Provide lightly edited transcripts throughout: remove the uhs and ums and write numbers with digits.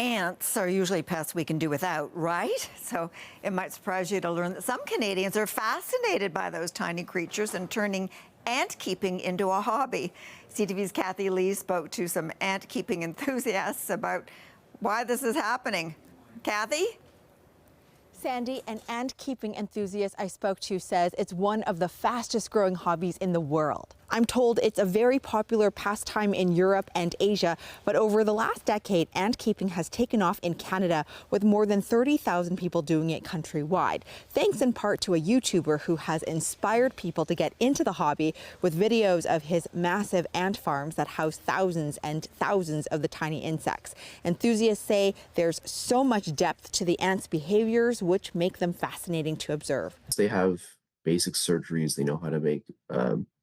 Ants are usually pests we can do without, right? So it might surprise you to learn that some Canadians are fascinated by those tiny creatures and turning ant keeping into a hobby. CTV's Kathy Lee spoke to some ant keeping enthusiasts about why this is happening. Kathy? Sandy, an ant-keeping enthusiast I spoke to says it's one of the fastest-growing hobbies in the world. I'm told it's a very popular pastime in Europe and Asia, but over the last decade, ant-keeping has taken off in Canada, with more than 30,000 people doing it countrywide, thanks in part to a YouTuber who has inspired people to get into the hobby with videos of his massive ant farms that house thousands and thousands of the tiny insects. Enthusiasts say there's so much depth to the ants' behaviors, which make them fascinating to observe. They have basic surgeries. They know how to make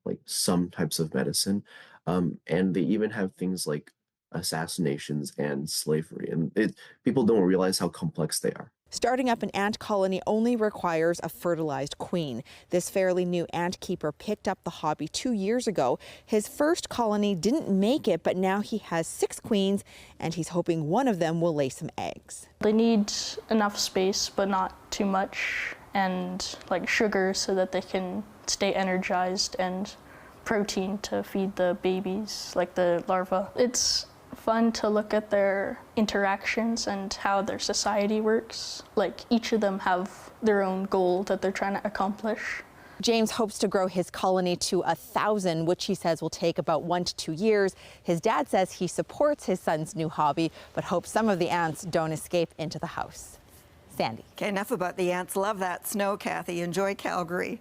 like some types of medicine, and they even have things like assassinations and slavery. And people don't realize how complex they are. Starting up an ant colony only requires a fertilized queen. This fairly new ant keeper picked up the hobby 2 years ago. His first colony didn't make it, but now he has 6 queens, and he's hoping one of them will lay some eggs. They need enough space, but not too much, and like sugar so that they can stay energized, and protein to feed the babies, like the larvae. It's fun to look at their interactions and how their society works. Like each of them have their own goal that they're trying to accomplish. James hopes to grow his colony to 1,000, which he says will take about 1 to 2 years. His dad says he supports his son's new hobby, but hopes some of the ants don't escape into the house. Sandy. Okay, enough about the ants. Love that snow, Kathy. Enjoy Calgary.